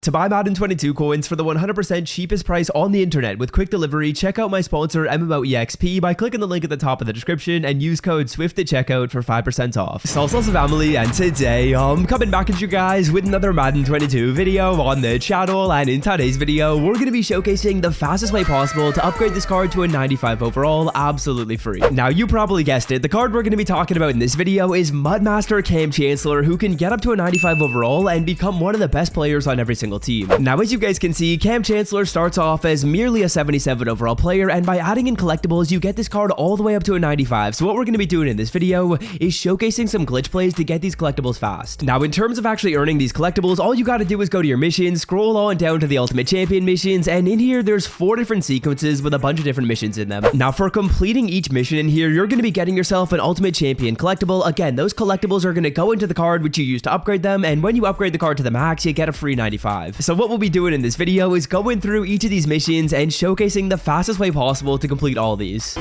To buy Madden 22 coins for the 100% cheapest price on the internet with quick delivery, check out my sponsor MMOEXP by clicking the link at the top of the description and use code SWIFT at checkout for 5% off. Salsa family, and today I'm coming back at you guys with another Madden 22 video on the channel, and in today's video we're going to be showcasing the fastest way possible to upgrade this card to a 95 overall absolutely free. Now you probably guessed it, the card we're going to be talking about in this video is Mudmaster Kam Chancellor, who can get up to a 95 overall and become one of the best players on every single team. Now as you guys can see, Kam Chancellor starts off as merely a 77 overall player, and by adding in collectibles you get this card all the way up to a 95. So what we're going to be doing in this video is showcasing some glitch plays to get these collectibles fast. Now in terms of actually earning these collectibles, all you got to do is go to your missions, scroll on down to the Ultimate Champion missions, and in here there's 4 different sequences with a bunch of different missions in them. Now for completing each mission in here, you're going to be getting yourself an Ultimate Champion collectible. Again, those collectibles are going to go into the card which you use to upgrade them, and when you upgrade the card to the max, you get a free 95. So what we'll be doing in this video is going through each of these missions and showcasing the fastest way possible to complete all these.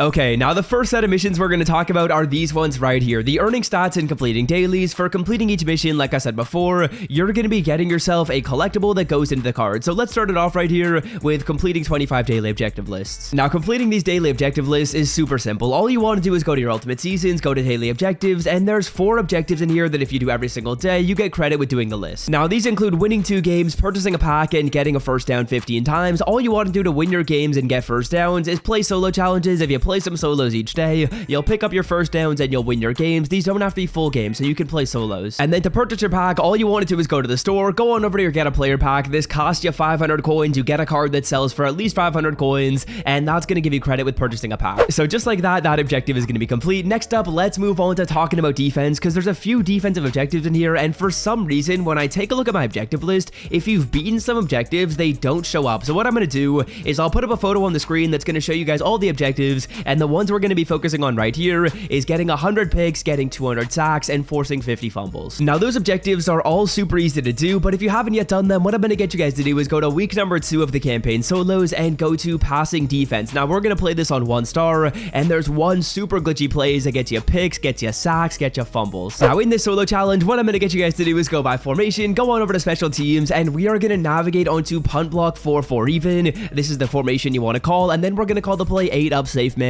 Okay, now the first set of missions we're going to talk about are these ones right here. The earning stats and completing dailies. For completing each mission, like I said before, you're going to be getting yourself a collectible that goes into the card. So let's start it off right here with completing 25 daily objective lists. Now completing these daily objective lists is super simple. All you want to do is go to your ultimate seasons, go to daily objectives, and there's 4 objectives in here that if you do every single day, you get credit with doing the list. Now these include winning 2 games, purchasing a pack, and getting a first down 15 times. All you want to do to win your games and get first downs is play solo challenges. If you play some solos each day, you'll pick up your first downs and you'll win your games. These don't have to be full games, so you can play solos. And then to purchase your pack, all you want to do is go to the store, go on over to your get a player pack. This costs you 500 coins. You get a card that sells for at least 500 coins, and that's going to give you credit with purchasing a pack. So just like that objective is going to be complete. Next up, let's move on to talking about defense, because there's a few defensive objectives in here, and for some reason, when I take a look at my objective list, if you've beaten some objectives, they don't show up. So what I'm going to do is I'll put up a photo on the screen that's going to show you guys all the objectives, and the ones we're going to be focusing on right here is getting 100 picks, getting 200 sacks, and forcing 50 fumbles. Now those objectives are all super easy to do, but if you haven't yet done them, what I'm going to get you guys to do is go to week number 2 of the campaign solos and go to passing defense. Now we're going to play this on 1 star, and there's 1 super glitchy plays that gets you picks, gets you sacks, gets you fumbles. Now in this solo challenge, what I'm going to get you guys to do is go by formation, go on over to special teams, and we are going to navigate onto punt block 4-4 even. This is the formation you want to call, and then we're going to call the play 8 up safe man.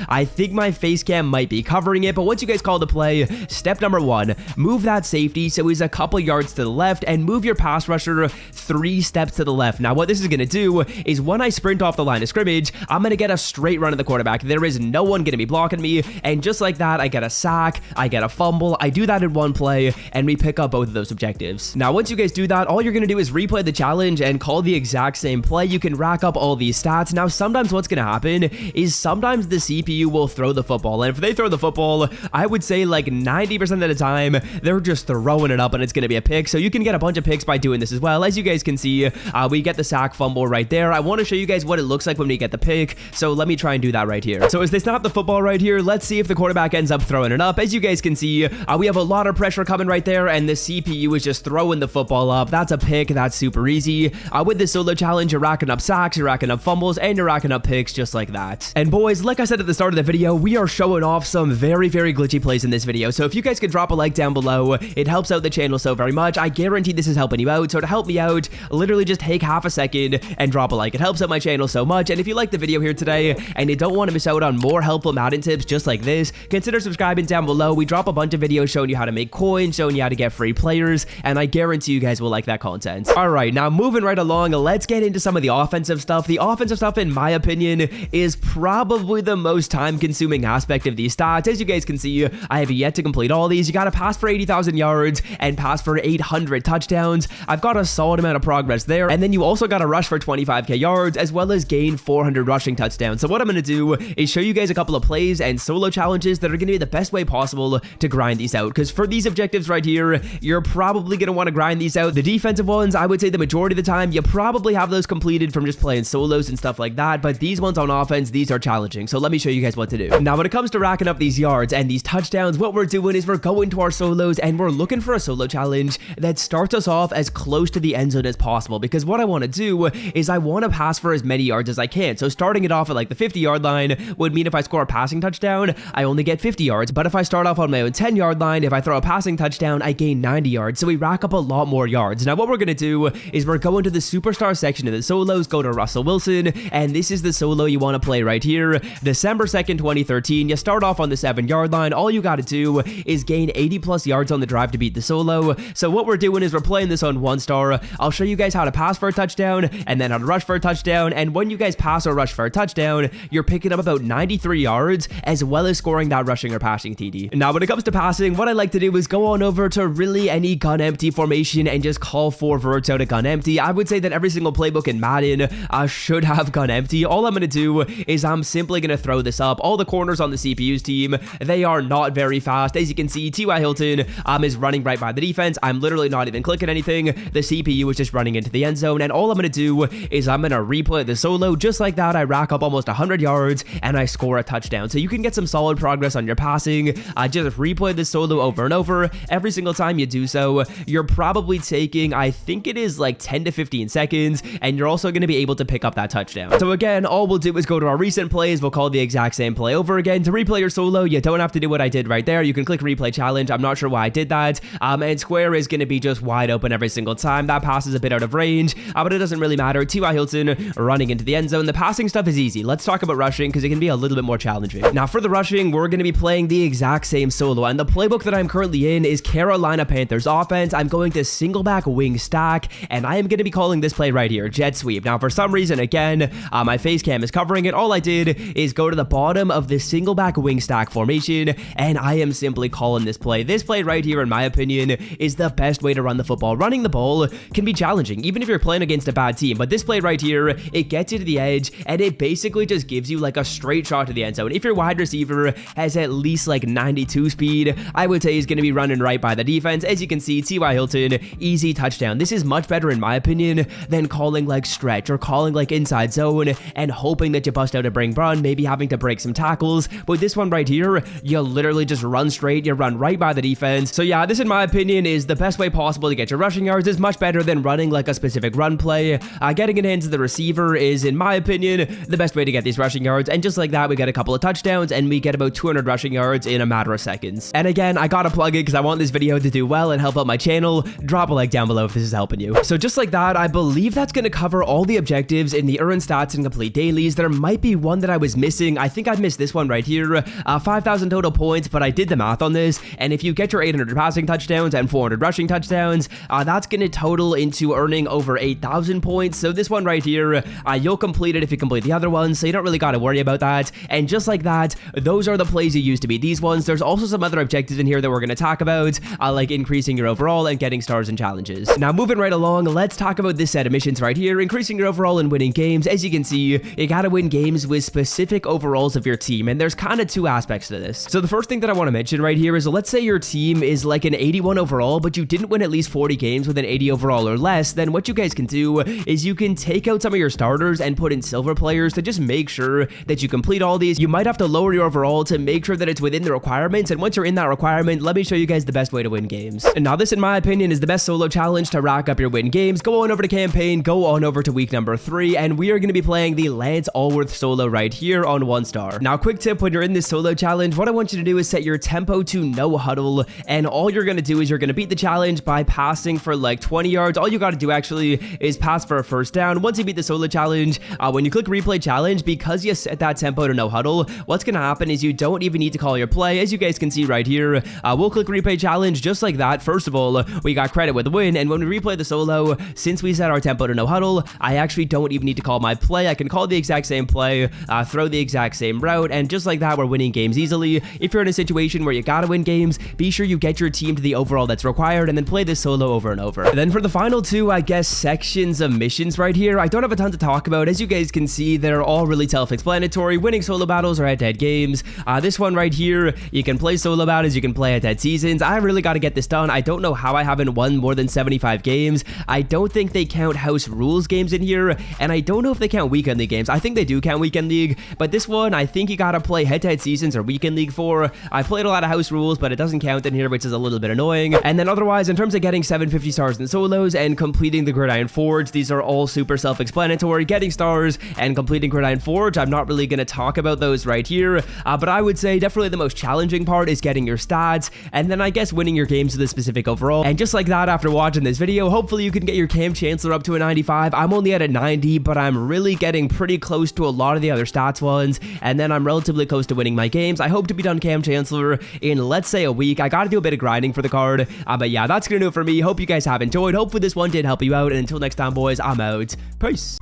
I think my face cam might be covering it, but once you guys call the play, step number 1, move that safety so he's a couple yards to the left, and move your pass rusher 3 steps to the left. Now what this is going to do is when I sprint off the line of scrimmage, I'm going to get a straight run at the quarterback. There is no one going to be blocking me, and just like that, I get a sack, I get a fumble. I do that in 1 play, and we pick up both of those objectives. Now once you guys do that, all you're going to do is replay the challenge and call the exact same play. You can rack up all these stats. Now sometimes what's going to happen is sometimes the CPU will throw the football, and if they throw the football, I would say like 90% of the time they're just throwing it up and it's going to be a pick. So you can get a bunch of picks by doing this as well. As you guys can see, we get the sack fumble right there. I want to show you guys what it looks like when we get the pick, so let me try and do that right here. So as they snap the football right here, let's see if the quarterback ends up throwing it up. As you guys can see, we have a lot of pressure coming right there, and the CPU is just throwing the football up. That's a pick. That's super easy. With this solo challenge, you're racking up sacks, you're racking up fumbles, and you're racking up picks just like that. And boys, like I said at the start of the video, we are showing off some very glitchy plays in this video. So if you guys could drop a like down below, it helps out the channel so very much. I guarantee this is helping you out. So to help me out, literally just take half a second and drop a like. It helps out my channel so much. And if you like the video here today and you don't want to miss out on more helpful Madden tips just like this, consider subscribing down below. We drop a bunch of videos showing you how to make coins, showing you how to get free players, and I guarantee you guys will like that content. Alright, now moving right along, let's get into some of the offensive stuff. The offensive stuff, in my opinion, is probably the most time-consuming aspect of these stats. As you guys can see, I have yet to complete all these. You gotta pass for 80,000 yards and pass for 800 touchdowns. I've got a solid amount of progress there, and then you also gotta rush for 25k yards as well as gain 400 rushing touchdowns. So what I'm gonna do is show you guys a couple of plays and solo challenges that are gonna be the best way possible to grind these out, because for these objectives right here, you're probably gonna want to grind these out. The defensive ones, I would say the majority of the time, you probably have those completed from just playing solos and stuff like that, but these ones on offense, these are challenging. So let me show you guys what to do. Now, when it comes to racking up these yards and these touchdowns, what we're doing is we're going to our solos and we're looking for a solo challenge that starts us off as close to the end zone as possible, because what I want to do is I want to pass for as many yards as I can. So starting it off at like the 50-yard line would mean if I score a passing touchdown, I only get 50 yards. But if I start off on my own 10-yard line, if I throw a passing touchdown, I gain 90 yards. So we rack up a lot more yards. Now, what we're going to do is we're going to the superstar section of the solos, go to Russell Wilson, and this is the solo you want to play right here. December 2nd, 2013. You start off on the 7-yard line. All you got to do is gain 80 plus yards on the drive to beat the solo. So what we're doing is we're playing this on 1-star. I'll show you guys how to pass for a touchdown and then how to rush for a touchdown. And when you guys pass or rush for a touchdown, you're picking up about 93 yards as well as scoring that rushing or passing TD. Now, when it comes to passing, what I like to do is go on over to really any gun empty formation and just call 4 verts out of gun empty. I would say that every single playbook in Madden should have gun empty. All I'm going to do is I'm simply going to throw this up. All the corners on the CPU's team, they are not very fast. As you can see, T.Y. Hilton is running right by the defense. I'm literally not even clicking anything. The CPU is just running into the end zone, and all I'm going to do is I'm going to replay the solo. Just like that, I rack up almost 100 yards and I score a touchdown. So you can get some solid progress on your passing. Just replay the solo over and over. Every single time you do so, you're probably taking, I think it is like 10 to 15 seconds, and you're also going to be able to pick up that touchdown. So again, all we'll do is go to our recent plays. We'll call the exact same play over again. To replay your solo, you don't have to do what I did right there. You can click replay challenge. I'm not sure why I did that. And square is going to be just wide open every single time. That pass is a bit out of range, but it doesn't really matter. T.Y. Hilton running into the end zone. The passing stuff is easy. Let's talk about rushing because it can be a little bit more challenging. Now, for the rushing, we're going to be playing the exact same solo, and the playbook that I'm currently in is Carolina Panthers offense. I'm going to single back wing stack, and I am going to be calling this play right here, jet sweep. Now, for some reason, again, my face cam is covering it. All I did is go to the bottom of the single back wing stack formation, and I am simply calling this play. This play right here, in my opinion, is the best way to run the football. Running the ball can be challenging, even if you're playing against a bad team, but this play right here, it gets you to the edge, and it basically just gives you like a straight shot to the end zone. If your wide receiver has at least like 92 speed, I would say he's going to be running right by the defense. As you can see, T.Y. Hilton, easy touchdown. This is much better in my opinion than calling like stretch or calling like inside zone and hoping that you bust out a bring run, maybe having to break some tackles. But this one right here, you literally just run straight, you run right by the defense. So yeah, this in my opinion is the best way possible to get your rushing yards. Is much better than running like a specific run play. Getting it into the receiver is, in my opinion, the best way to get these rushing yards. And just like that, we get a couple of touchdowns and we get about 200 rushing yards in a matter of seconds. And again, I gotta plug it because I want this video to do well and help out my channel. Drop a like down below if this is helping you. So just like that, I believe that's going to cover all the objectives in the earn stats and complete dailies. There might be one that I was missing. I think I missed this one right here. 5,000 total points, but I did the math on this, and if you get your 800 passing touchdowns and 400 rushing touchdowns, that's going to total into earning over 8,000 points. So this one right here, you'll complete it if you complete the other ones, so you don't really got to worry about that. And just like that, those are the plays you use to beat these ones. There's also some other objectives in here that we're going to talk about, like increasing your overall and getting stars and challenges. Now, moving right along, let's talk about this set of missions right here, increasing your overall and winning games. As you can see, you gotta win games with specific overalls of your team, and there's kind of two aspects to this. So the first thing that I want to mention right here is, let's say your team is like an 81 overall, but you didn't win at least 40 games with an 80 overall or less. Then what you guys can do is you can take out some of your starters and put in silver players to just make sure that you complete all these. You might have to lower your overall to make sure that it's within the requirements, and once you're in that requirement, let me show you guys the best way to win games. And now this, in my opinion, is the best solo challenge to rack up your win games. Go on over to campaign, go on over to week number 3, and we are going to be playing the Lance Allworth solo right here on 1-star. Now, quick tip, when you're in this solo challenge, what I want you to do is set your tempo to no huddle, and all you're going to do is you're going to beat the challenge by passing for like 20 yards. All you got to do actually is pass for a first down. Once you beat the solo challenge, when you click replay challenge, because you set that tempo to no huddle, what's going to happen is you don't even need to call your play. As you guys can see right here, we'll click replay challenge just like that. First of all, we got credit with the win, and when we replay the solo, since we set our tempo to no huddle, I actually don't even need to call my play. I can call the exact same play, throw the exact same route, and just like that, we're winning games easily. If you're in a situation where you gotta win games, be sure you get your team to the overall that's required, and then play this solo over and over. And then for the final two, I guess, sections of missions right here, I don't have a ton to talk about. As you guys can see, they're all really self-explanatory. Winning solo battles or head-to-head games. This one right here, you can play solo battles, you can play head-to-head seasons. I really got to get this done. I don't know how I haven't won more than 75 games. I don't think they count house rules games in here, and I don't know if they count weekend league games. I think they do count weekend league, but this one, I think you gotta play head-to-head seasons or weekend league for. I've played a lot of house rules, but it doesn't count in here, which is a little bit annoying. And then otherwise, in terms of getting 750 stars in solos and completing the Gridiron Forge, these are all super self-explanatory. Getting stars and completing Gridiron Forge, I'm not really gonna talk about those right here, but I would say definitely the most challenging part is getting your stats, and then I guess winning your games with a specific overall. And just like that, after watching this video, hopefully you can get your Kam Chancellor up to a 95. I'm only at a 90, but I'm really getting pretty close to a lot of the other stats ones, and then I'm relatively close to winning my games. I hope to be done Kam Chancellor in, let's say, a week. I gotta do a bit of grinding for the card, but yeah, that's gonna do it for me. Hope you guys have enjoyed. Hopefully this one did help you out, and until next time, boys, I'm out. Peace.